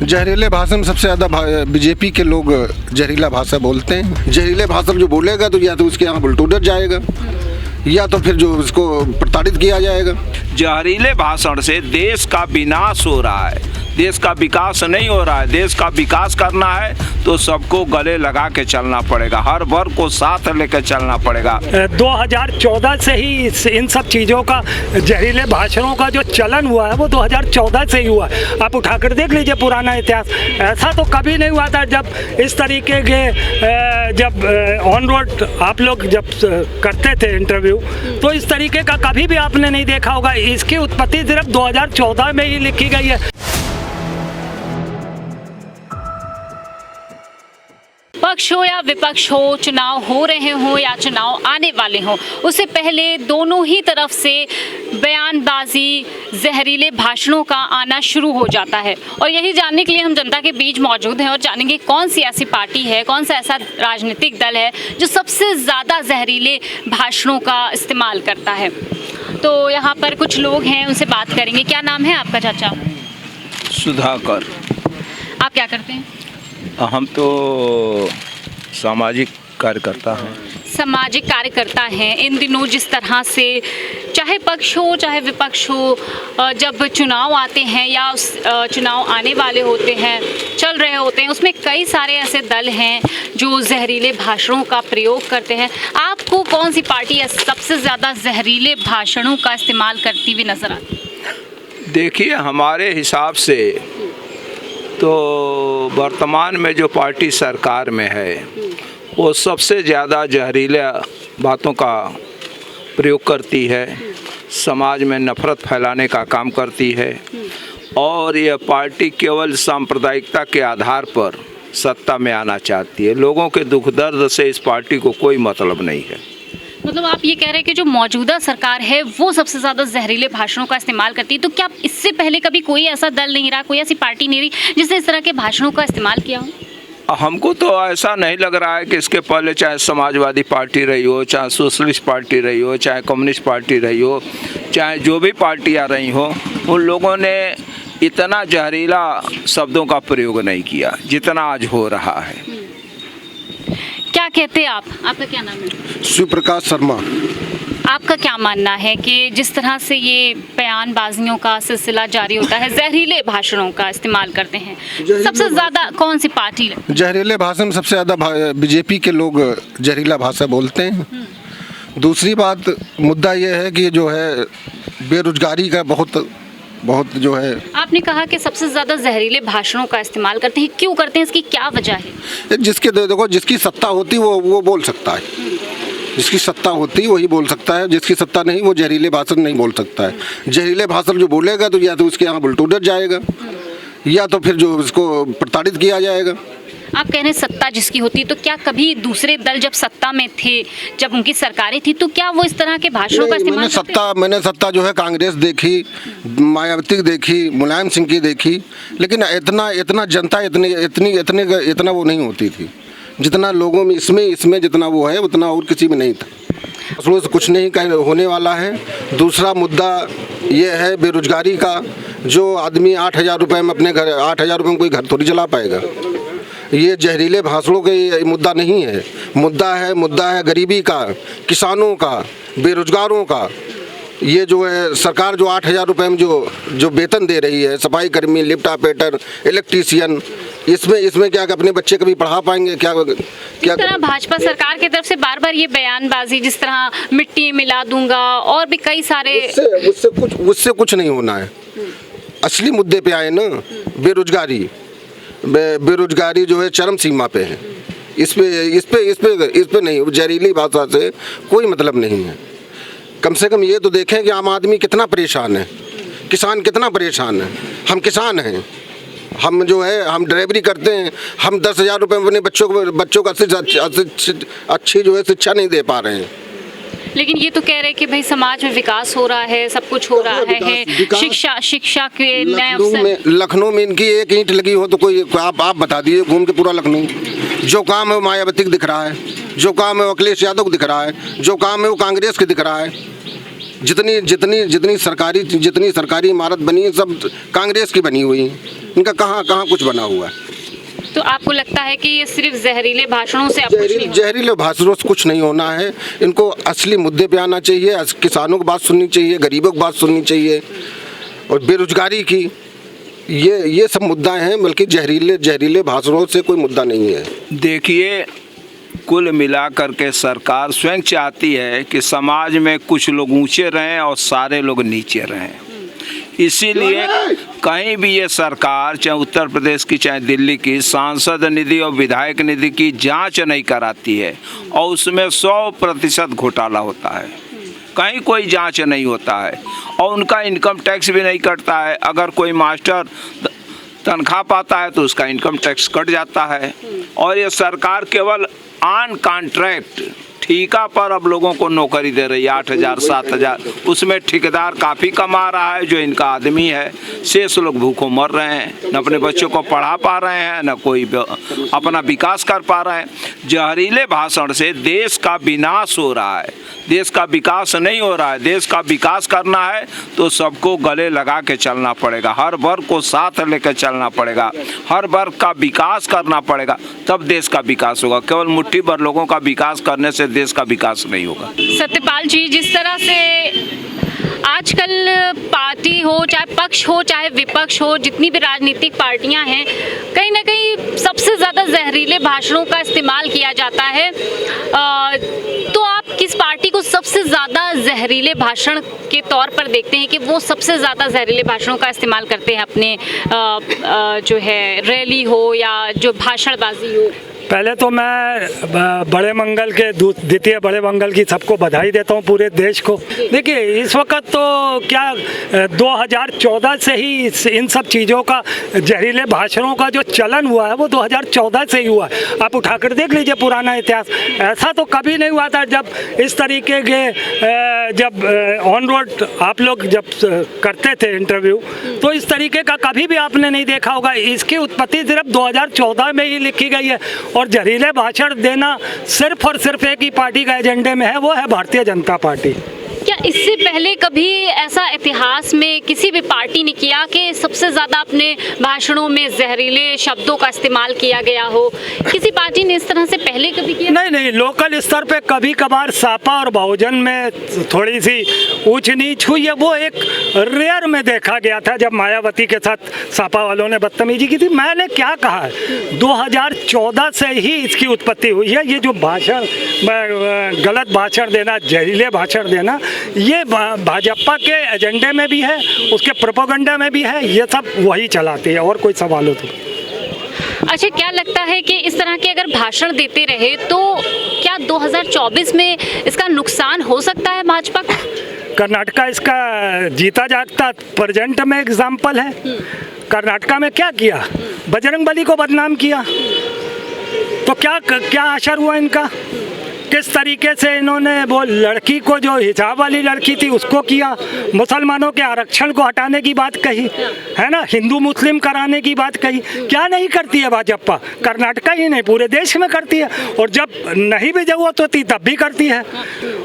जहरीले भाषा में सबसे ज़्यादा बीजेपी के लोग जहरीला भाषा बोलते हैं। जहरीले भाषा जो बोलेगा तो या तो उसके यहाँ बुलडोजर जाएगा या तो फिर जो उसको प्रताड़ित किया जाएगा। जहरीले भाषण से देश का विनाश हो रहा है, देश का विकास नहीं हो रहा है। देश का विकास करना है तो सबको गले लगा के चलना पड़ेगा, हर वर्ग को साथ लेकर चलना पड़ेगा। 2014 से ही इन सब चीज़ों का, जहरीले भाषणों का जो चलन हुआ है वो 2014 से ही हुआ है। आप उठाकर देख लीजिए पुराना इतिहास, ऐसा तो कभी नहीं हुआ था। जब इस तरीके के जब ऑन रोड आप लोग जब करते थे इंटरव्यू, तो इस तरीके का कभी भी आपने नहीं देखा होगा। इसकी उत्पत्ति सिर्फ 2014 में ही लिखी गई है। पक्ष हो या विपक्ष हो, चुनाव हो रहे हो या चुनाव आने वाले हो, उससे पहले दोनों ही तरफ से बयानबाजी, जहरीले भाषणों का आना शुरू हो जाता है। और यही जानने के लिए हम जनता के बीच मौजूद हैं और जानेंगे कौन सी ऐसी पार्टी है, कौन सा ऐसा राजनीतिक दल है जो सबसे ज़्यादा जहरीले भाषणों का इस्तेमाल करता है। तो यहाँ पर कुछ लोग हैं, उनसे बात करेंगे। क्या नाम है आपका चाचा? सुधाकर। आप क्या करते हैं? हम तो सामाजिक कार्यकर्ता हैं। सामाजिक कार्यकर्ता हैं। इन दिनों जिस तरह से चाहे पक्ष हो चाहे विपक्ष हो, जब चुनाव आते हैं या चुनाव आने वाले होते हैं, चल रहे होते हैं, उसमें कई सारे ऐसे दल हैं जो जहरीले भाषणों का प्रयोग करते हैं। आपको कौन सी पार्टी सबसे ज़्यादा जहरीले भाषणों का इस्तेमाल करती हुई नजर आती है? देखिए, हमारे हिसाब से तो वर्तमान में जो पार्टी सरकार में है वो सबसे ज़्यादा जहरीले बातों का प्रयोग करती है, समाज में नफरत फैलाने का काम करती है। और यह पार्टी केवल सांप्रदायिकता के आधार पर सत्ता में आना चाहती है। लोगों के दुख दर्द से इस पार्टी को कोई मतलब नहीं है। मतलब आप ये कह रहे हैं कि जो मौजूदा सरकार है वो सबसे ज़्यादा जहरीले भाषणों का इस्तेमाल करती है। तो क्या इससे पहले कभी कोई ऐसा दल नहीं रहा, कोई ऐसी पार्टी नहीं रही जिसने इस तरह के भाषणों का इस्तेमाल किया हो? हमको तो ऐसा नहीं लग रहा है कि इसके पहले चाहे समाजवादी पार्टी रही हो, चाहे सोशलिस्ट पार्टी रही हो, चाहे कम्युनिस्ट पार्टी रही हो, चाहे जो भी पार्टियाँ रही हो, उन लोगों ने इतना जहरीला शब्दों का प्रयोग नहीं किया जितना आज हो रहा है। क्या कहते हैं आप? आपका क्या नाम है? शिवप्रकाश शर्मा। आपका क्या मानना है कि जिस तरह से ये बयानबाजियों का सिलसिला जारी होता है, जहरीले भाषणों का इस्तेमाल करते हैं, सबसे ज़्यादा कौन सी पार्टी है? जहरीले भाषा में सबसे ज़्यादा बीजेपी के लोग जहरीला भाषा बोलते हैं। दूसरी बात, मुद्दा ये है कि जो है बेरोजगारी का बहुत जो है। आपने कहा कि सबसे ज़्यादा जहरीले भाषणों का इस्तेमाल करते हैं, क्यों करते हैं, इसकी क्या वजह है? जिसके देखो, जिसकी सत्ता होती वो बोल सकता है। जिसकी सत्ता होती वही बोल सकता है, जिसकी सत्ता नहीं वो जहरीले भाषण नहीं बोल सकता है। जहरीले भाषण जो बोलेगा तो या तो उसके यहाँ बुलडोजर जाएगा या तो फिर जो उसको प्रताड़ित किया जाएगा। आप कह रहे हैं सत्ता जिसकी होती, तो क्या कभी दूसरे दल जब सत्ता में थे, जब उनकी सरकारें थी, तो क्या वो इस तरह के भाषणों का इस्तेमाल करते? मैंने सत्ता जो है कांग्रेस देखी, मायावती देखी, मुलायम सिंह की देखी, लेकिन इतना जनता इतना वो नहीं होती थी जितना लोगों में इसमें जितना वो है उतना और किसी में नहीं था। उसमें से कुछ नहीं होने वाला है। दूसरा मुद्दा ये है बेरोजगारी का। जो आदमी 8,000 रुपये में अपने घर 8,000 रुपये में कोई घर थोड़ी चला पाएगा। ये जहरीले भाषणों का मुद्दा नहीं है। मुद्दा है गरीबी का, किसानों का, बेरोजगारों का। ये जो है सरकार जो 8,000 रुपये में जो वेतन दे रही है, सफाई कर्मी, लिफ्ट ऑपरेटर, इलेक्ट्रीशियन, इसमें क्या अपने बच्चे कभी पढ़ा पाएंगे? क्या जिस तरह भाजपा सरकार की तरफ से बार बार ये बयानबाजी, जिस तरह मिट्टी मिला दूंगा और भी कई सारे, उससे कुछ नहीं होना है। असली मुद्दे पे आए ना, बेरोजगारी जो है चरम सीमा पे है। इस पे नहीं, जहरीली भाषा से कोई मतलब नहीं है। कम से कम ये तो देखें कि आम आदमी कितना परेशान है, किसान कितना परेशान है। हम किसान हैं, हम जो है हम ड्राइवरी करते हैं, हम 10,000 रुपये अपने बच्चों को अच्छी जो है शिक्षा नहीं दे पा रहे हैं। लेकिन ये तो कह रहे हैं कि भाई समाज में विकास हो रहा है, सब कुछ हो रहा है, शिक्षा के नए अवसर। लखनऊ में इनकी एक ईंट लगी हो तो कोई आप बता दीजिए, घूम के पूरा लखनऊ जो काम है वो मायावती को दिख रहा है, जो काम है वो अखिलेश यादव को दिख रहा है, जो काम है वो कांग्रेस को दिख रहा है। जितनी सरकारी इमारत बनी है सब कांग्रेस की बनी हुई है। इनका कहाँ कहाँ कुछ बना हुआ है। तो आपको लगता है कि ये सिर्फ जहरीले भाषणों से अब कुछ नहीं होगा? जहरीले भाषणों से कुछ नहीं होना है। इनको असली मुद्दे पे आना चाहिए, किसानों की बात सुननी चाहिए, गरीबों की बात सुननी चाहिए और बेरोजगारी की, ये सब मुद्दा हैं। बल्कि जहरीले भाषणों से कोई मुद्दा नहीं है। देखिए, कुल मिलाकर के सरकार स्वयं चाहती है कि समाज में कुछ लोग ऊंचे रहें और सारे लोग नीचे रहें। इसीलिए कहीं भी ये सरकार, चाहे उत्तर प्रदेश की चाहे दिल्ली की, सांसद निधि और विधायक निधि की जांच नहीं कराती है और उसमें 100% घोटाला होता है। कहीं कोई जांच नहीं होता है और उनका इनकम टैक्स भी नहीं कटता है। अगर कोई मास्टर तनख्वाह पाता है तो उसका इनकम टैक्स कट जाता है। और ये सरकार केवल ऑन कॉन्ट्रैक्ट ठेका पर अब लोगों को नौकरी दे रही है, 8,000 7,000। उसमें ठेकेदार काफ़ी कमा रहा है, जो इनका आदमी है। शेष लोग भूखों मर रहे हैं, न अपने बच्चों को पढ़ा पा रहे हैं, न कोई अपना विकास कर पा रहे हैं। जहरीले भाषण से देश का विनाश हो रहा है, देश का विकास नहीं हो रहा है। देश का विकास करना है तो सबको गले लगा के चलना पड़ेगा, हर वर्ग को साथ लेकर चलना पड़ेगा, हर वर्ग का विकास करना पड़ेगा, तब देश का विकास होगा। केवल मुट्ठी भर लोगों का विकास करने से देश का विकास नहीं होगा। सत्यपाल जी, जिस तरह से आजकल पार्टी हो, चाहे पक्ष हो चाहे विपक्ष हो, जितनी भी राजनीतिक पार्टियां हैं, कहीं ना कहीं सबसे ज़्यादा जहरीले भाषणों का इस्तेमाल किया जाता है। तो आप किस पार्टी को सबसे ज़्यादा जहरीले भाषण के तौर पर देखते हैं कि वो सबसे ज़्यादा जहरीले भाषणों का इस्तेमाल करते हैं अपने जो है रैली हो या जो भाषणबाजी हो? पहले तो मैं बड़े मंगल के द्वितीय बड़े मंगल की सबको बधाई देता हूँ, पूरे देश को। देखिए, इस वक्त तो क्या 2014 से ही इन सब चीज़ों का, जहरीले भाषणों का जो चलन हुआ है वो 2014 से ही हुआ है। आप उठाकर देख लीजिए पुराना इतिहास। ऐसा तो कभी नहीं हुआ था जब इस तरीके के जब ऑन रोड आप लोग जब करते थे इंटरव्यू, तो इस तरीके का कभी भी आपने नहीं देखा होगा। इसकी उत्पत्ति सिर्फ 2014 में ही लिखी गई है और जहरीले भाषण देना सिर्फ और सिर्फ एक ही पार्टी का एजेंडे में है, वो है भारतीय जनता पार्टी। क्या इससे पहले कभी ऐसा इतिहास में किसी भी पार्टी ने किया कि सबसे ज़्यादा अपने भाषणों में जहरीले शब्दों का इस्तेमाल किया गया हो? किसी पार्टी ने इस तरह से पहले कभी किया? नहीं, लोकल स्तर पे कभी कभार सापा और बहुजन में थोड़ी सी ऊंच नीच हुई है, वो एक रेयर में देखा गया था जब मायावती के साथ सापा वालों ने बदतमीजी की थी। मैंने क्या कहा है, 2014 से ही इसकी उत्पत्ति हुई है। ये जो भाषण, गलत भाषण देना, जहरीले भाषण देना, ये भाजपा के एजेंडे में भी है, उसके प्रोपेगेंडा में भी है। ये सब वही चलाती है, और कोई सवाल हो तो। अच्छा, क्या लगता है कि इस तरह के अगर भाषण देते रहे तो क्या 2024 में इसका नुकसान हो सकता है भाजपा को? कर्नाटका इसका जीता जागता प्रेजेंट में एग्जाम्पल है। कर्नाटका में क्या किया, बजरंगबली को बदनाम किया, तो क्या असर हुआ इनका? किस तरीके से इन्होंने वो लड़की को, जो हिजाब वाली लड़की थी, उसको किया, मुसलमानों के आरक्षण को हटाने की बात कही है ना, हिंदू मुस्लिम कराने की बात कही। क्या नहीं करती है भाजपा? कर्नाटका ही नहीं, पूरे देश में करती है, और जब नहीं भी जरूरत होती तब भी करती है।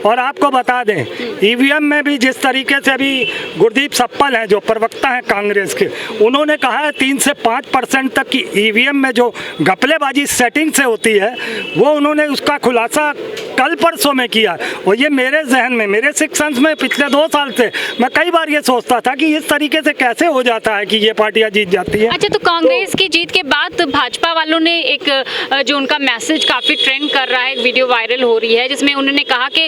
और आपको बता दें, ईवीएम में भी जिस तरीके से अभी गुरदीप सप्पल हैं जो प्रवक्ता हैं कांग्रेस के, उन्होंने कहा है 3 से 5% तक की ईवीएम में जो घपलेबाजी सेटिंग से होती है, वो उन्होंने उसका खुलासा कल परसों में किया। और ये मेरे जहन में, मेरे शिक्षण में पिछले 2 साल से मैं कई बार ये सोचता था कि इस तरीके से कैसे हो जाता है कि ये पार्टियां जीत जाती है। अच्छा, तो कांग्रेस की जीत के बाद भाजपा वालों ने एक जो उनका मैसेज काफ़ी ट्रेंड कर रहा है, एक वीडियो वायरल हो रही है जिसमें उन्होंने कहा कि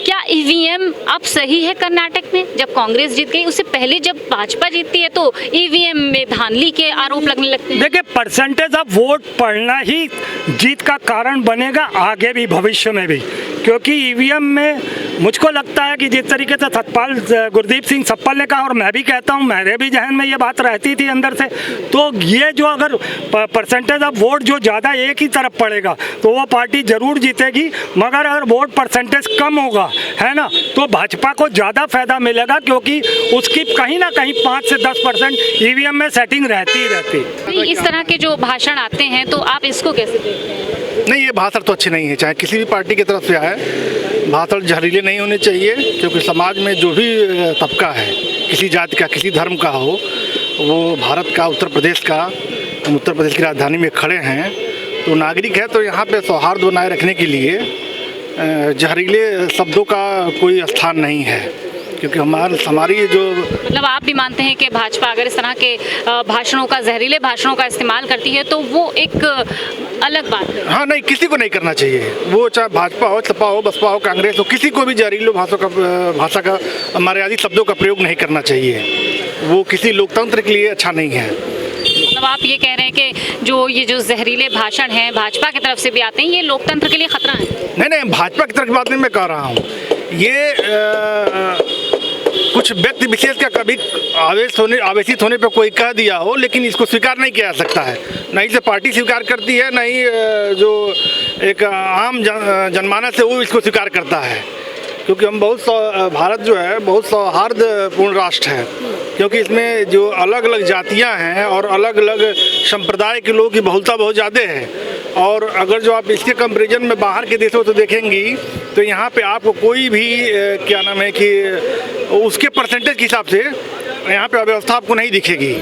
क्या ईवीएम अब सही है कर्नाटक में? जब कांग्रेस जीत गई, उससे पहले जब भाजपा जीतती है तो ईवीएम में धांधली के आरोप लगने लगते हैं। देखिए, परसेंटेज ऑफ वोट पढ़ना ही जीत का कारण बनेगा आगे भी, भविष्य में भी, क्योंकि ईवीएम में मुझको लगता है कि जिस तरीके से गुरदीप सिंह सप्पल ने कहा, और मैं भी कहता हूँ, मेरे भी जहन में ये बात रहती थी अंदर से, तो ये जो अगर परसेंटेज ऑफ वोट जो ज़्यादा एक ही तरफ पड़ेगा तो वो पार्टी जरूर जीतेगी। मगर अगर वोट परसेंटेज कम होगा, है ना, तो भाजपा को ज़्यादा फायदा मिलेगा, क्योंकि उसकी कहीं ना कहीं 5 से 10% ईवीएम में सेटिंग रहती ही रहती। इस तरह के जो भाषण आते हैं तो आप इसको कैसे देखते हैं? नहीं, ये भाषण तो अच्छे नहीं है, चाहे किसी भी पार्टी की तरफ से आए, भाषण जहरीले नहीं होने चाहिए। क्योंकि समाज में जो भी तबका है, किसी जाति का, किसी धर्म का हो, वो भारत का, उत्तर प्रदेश का, हम उत्तर प्रदेश की राजधानी में खड़े हैं, तो नागरिक है तो यहाँ पे सौहार्द बनाए रखने के लिए जहरीले शब्दों का कोई स्थान नहीं है, क्योंकि हमारी जो मतलब आप भी मानते हैं कि भाजपा अगर इस तरह के भाषणों का, जहरीले भाषणों का इस्तेमाल करती है तो वो एक अलग बात है। हाँ, नहीं, किसी को नहीं करना चाहिए, वो चाहे भाजपा हो, सपा हो, बसपा हो, कांग्रेस हो, किसी को भी जहरीले भाषा का, मर्यादित शब्दों का प्रयोग नहीं करना चाहिए। वो किसी लोकतंत्र के लिए अच्छा नहीं है। मतलब आप ये कह रहे हैं कि ये जो जहरीले भाषण हैं भाजपा की तरफ से भी आते हैं, ये लोकतंत्र के लिए खतरा है? नहीं, भाजपा की तरफ की बात नहीं मैं कह रहा हूँ। ये कुछ व्यक्ति विशेष का कभी आवेशित होने पर कोई कह दिया हो, लेकिन इसको स्वीकार नहीं किया जा सकता है। नहीं से पार्टी स्वीकार करती है, नहीं जो एक आम जनमानस है वो इसको स्वीकार करता है, क्योंकि हम भारत जो है बहुत सौहार्दपूर्ण राष्ट्र है, क्योंकि इसमें जो अलग अलग जातियां हैं और अलग अलग संप्रदाय के लोगों की बहुलता बहुत ज़्यादा है। और अगर जो आप इसके कंपेरिजन में बाहर के देशों तो देखेंगी तो यहाँ पे आपको कोई भी क्या नाम है कि उसके परसेंटेज के हिसाब से यहाँ पे अव्यवस्था आपको नहीं दिखेगी।